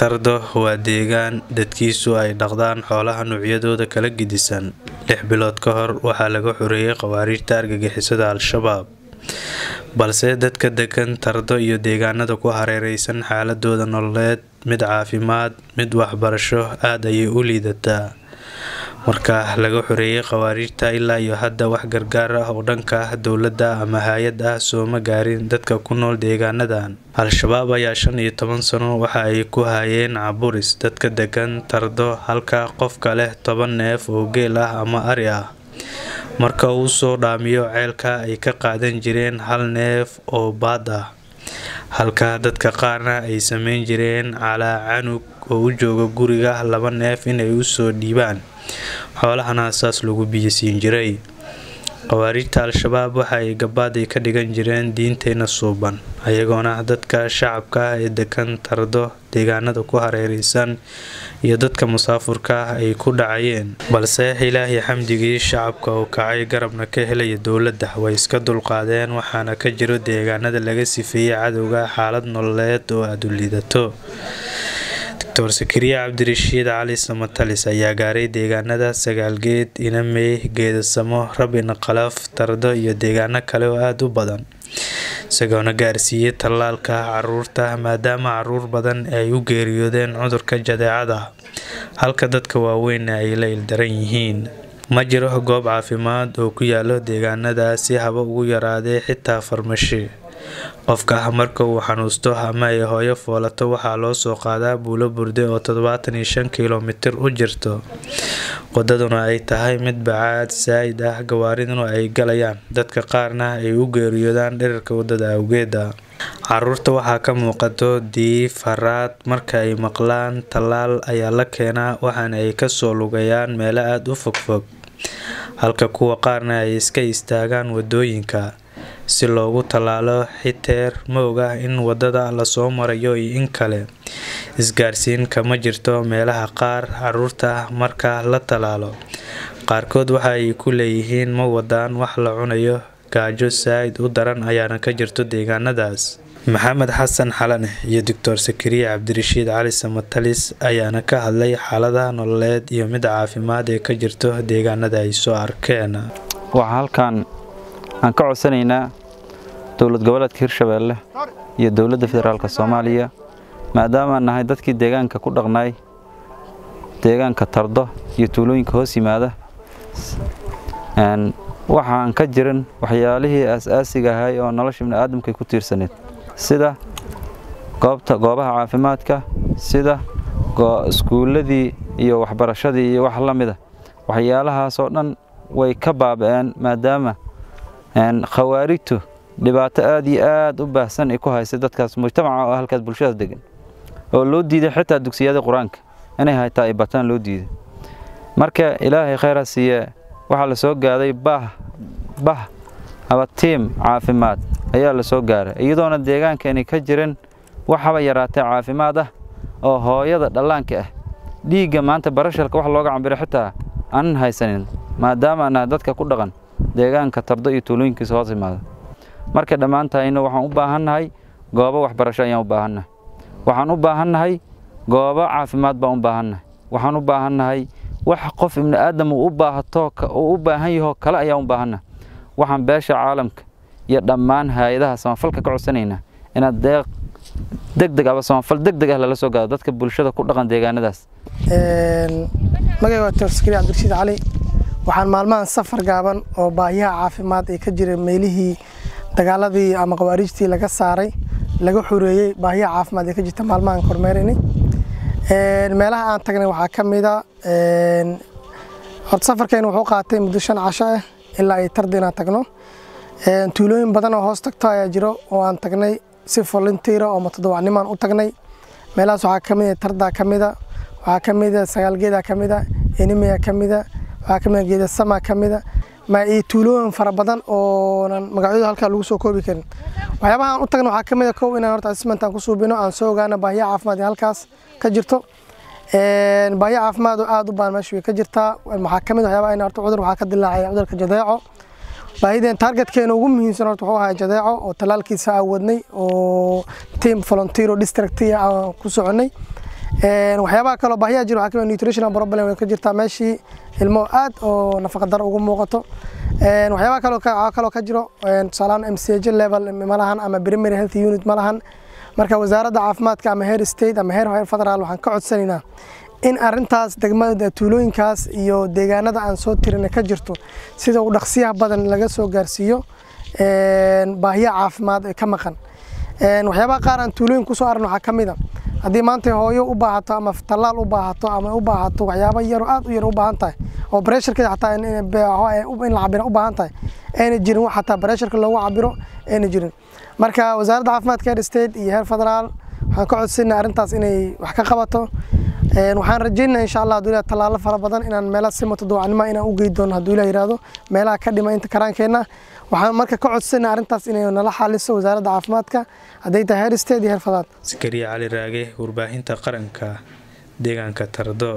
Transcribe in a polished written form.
Tardo waa deegaan dadkiisu ay dhaqdaan xoolaha noocyadooda kala gedisan. 6 bilood ka hor waxaa laga xoreeyay khawaarijta argagixisada Al-Shabaab. Balse dadka degan Tardo iyo deegaanada ku hareeraysan xaaladooda nololeed, mid caafimaad, mid waxbarasho aad ayay u liidataa. Marka laga xoreeyay khawaarijta ilaa iyo hadda wax gargaar ah oo dhanka dowladda ama hay'ad ah soo ma gaarin dadka ku nool deegaanadan. Al-Shabaab ayaa 15 sano waxa ay ku hayeen caburis dadka degan Tardo, halka qofka leh 10 neef oo geel ah ama ari ah marka uu soo dhaamiyo ceelka ay ka qaadan jireen 1 neef oo baad ah, halka dadka qaarna ay sameyn jireen calaa canug oo u jooga guriga 2 neef inay u soo dhiibaan. Xoolahana asaas lagu biyisiin jiray. Khawaarijta Al-Shabaab waxa ay gabaad ka dhigan jireen diinteena suuban, ayagoona dadka shacabka ee degan Tardo deegaanada ku hareeraysan iyo dadka musaafurka ay ku dhacayeen. Balse Ilaahay xamdigii, shacabka oo kacay garabna ka helay dowladda way iska dulqaadeen, waxaana ka jiro deegaanada laga sifeeyay cadowga xaalad nololeed oo aad u liidato. Dr. Zakariya Cabdirashiid Cali Samatalis ayaa gaaray deegaanada Sagaalgeed, Inamey, Geedasamo, Rabin Qalaf, Tardo iyo deegaano kale oo aad u badan, isagoona gaarsiiyay tallaalka caruurta maadaama caruur badan ay u geeriyoodeen cudurka jadeecada, halka dadka waaweyn ay la ildaran yihiin. Ma jiro goob caafimaad oo ku yaalo deegaanadaasi, haba ugu yaraadee xitaa farmashi. Qofka marka uu xanuusto ama ay hooyo foolato waxaa loo soo qaadaa Buulo Burde oo 75 kiiloomitir u jirto, wadaduna ay tahay mid bacaad saa'id ah, gawaariduna ay galayaan, dadka qaarna ay u geeriyoodaan dhererka wadada awgeeda. Caruurta waxaa ka muuqato diif, haraad, marka ay maqlaan tallaal ayaa la keenaa, waxaana ay ka soo lugayaan meelo aad u fogfog, halka kuwa qaarna ay iska istaagaan wadooyinka si loogu tallaalo. Xiteer ma oga in wadada la soo marayo iyo in kale. Isgaarsiin kama jirto meelaha qaar. Caruurta marka la tallaalo qaarkood waxa ay ku leeyihiin ma wadaan wax la cunayo, gaajo saa'id u daran ayaana ka jirto deegaanadaas. Maxamed Xasan Xalane iyo Dr. Zakariya Cabdirashiid Cali Samatalis ayaana ka hadlay xaaladaha nololeed iyo mid caafimaad ee ka jirto deegaanada ay soo arkeen. Waxaan halkan aan ka codsanaynaa dowlad goboleedka Hirshabeelle iyo dowladda federaalka Soomaaliya, maadaama aan nahay dadkii deegaanka ku dhaqnay deegaanka Tardo iyo tuulooyinka hoos yimaada, waxaan ka jirin waxyaalihii aasaasiga ahaa oo nolosha bini'aadamka ku tiirsaneed, sida goobaha caafimaadka, sida iskuuladii iyo waxbarashadii iyo wax la mid ah. Waxyaalahaas oo dhan way ka baaba'een maadaama khawaarijtu dhibaato aad iyo aad u baahsan ay ku haysay dadkaas mujtamaca oo halkaas bulshada degan, oo loo diiday xitaa dugsiyada quraanka inay haytaa ay bataan loo diiday. Marka Ilaahay khayr siiye waxa la soo gaaday haba tiim caafimaad ayaa la soo gaaray, iyadoona deegaankeeni ka jirin waxaba yaraatay caafimaad ah oo hooyada dhallaanka ah dhiigga maanta barashalka wax looga cabiro xitaa aan haysanin, maadaama aan dadka ku dhaqan deegaanka Tardo iyo tuulooyinkiisa hoos yimaada. Marka dhammaantaayna waxaan u baahannahay goobo waxbarasho, ayaan u baahannahay, waxaan u baahannahay goobo caafimaad, baan u baahannahay, waxaan u baahannahay wax qof ibn aadam uu u baahato oo u baahan yahay kale ayaan u baahannahay. Waxaan beesha caalamka iyo dhammaan hay'adaha samafalka ka codsanaynaa inaad deeq degdeg ah samafal degdeg ah la soo gaado dadka bulshada ku dhaqan deegaanadaas. Magacayga waa Dr. Zakariya Cabdirashiid Cali. waxaan maalmahan safar gaaban oo baahiyaha caafimaad ay ka jireen meelihii dagaaladii ama khawaarijtii laga saaray laga xoreeyay, baahiyaha caafimaad ay ka jirta maalmahan kormeerinay. meelaha aan tagnay waxaa ka mid ah horta safarkeena wuxuu qaatay muddo 5 casho ah ilaa ay Tardo inaan tagno. tuulooyin badan oo hoos tagto ayaa jiro oo aan tagnay si volunteer oo mutadawacnimo u tagnay. meelahaas waxaa ka mid ah Tardo ka mid ah, waxaa ka mid ah Sagaalgeed ka mid ah, Inamey ka mid ah, waxaa ka mid ah Geedasamo ka mid ah, ma ay tuulooyin fara badan oo magacyadooda halka lagu soo koobi karin. waxyaabaha aan u tagno waxaa ka mid ah koow inaan horta assessment aan ku suubino, aan soo ogaano baahiyaha caafimaad ee halkaas ka jirto. baahiyaha caafimaad oo aad u baahan meesha ka jirta. waxaa ka mid ah waxyaabaha in horta cudur waxaa ka dilaacay cudurka jadeeco. baahideen targetkeena ugu muhiimsan horta wuxuu ahaa jadeeco oo talaalkiisa aan wadnay oo team volunteer oo district aan ku soconay. waxyaabaha kale oo baahiyaha jiro waxaa kamid nutritional problem ka jirta meeshii ilmo aad oo nafaqa dar ugu muuqato waxyaabaha kale oo ka jiro tusaalahan MCH level ma lahan ama primary health unit ma lahan marka wasaaradda caafimaadka ama heer state ama heer federaal waxaan ka codsanaynaa in arintaas degmada tuulooyinkaas iyo deegaanada aan soo tirin ka jirto sida uu dhaqsiyaha badan laga soo gaarsiiyo baahiyaha caafimaad ee ka maqan waxyaabaha qaar aan tuulooyin ku soo aragno waxa kamid ah haddii maanta hooyo u baahato ama talaal u baahato ama u baahato waxyaabo yar aad u yar u baahan tahay oo pressure-ka xataa in la cabiro u baahan tahay ayna jirin wax xataa pressure-ka loogu cabiro ayna jirin marka wasaaradda caafimaadka heer state iyo heer federaal waxaan ka codsanaa arintaas inay wax ka qabato waxaan rajaynayaa insha Allah haddii talaalo fara badan inaan meelaha si mutadawacnimo inaan u geey doono haddii la yiraahdo meelaha ka dhima inta karaankeena waxaan marka ka codsanaa arintaas inay nala xaliso wasaaradda caafimaadka haday tahay heer state iyo heer federaal Sakariya Cali Raage warbaahinta qaranka deegaanka Tardo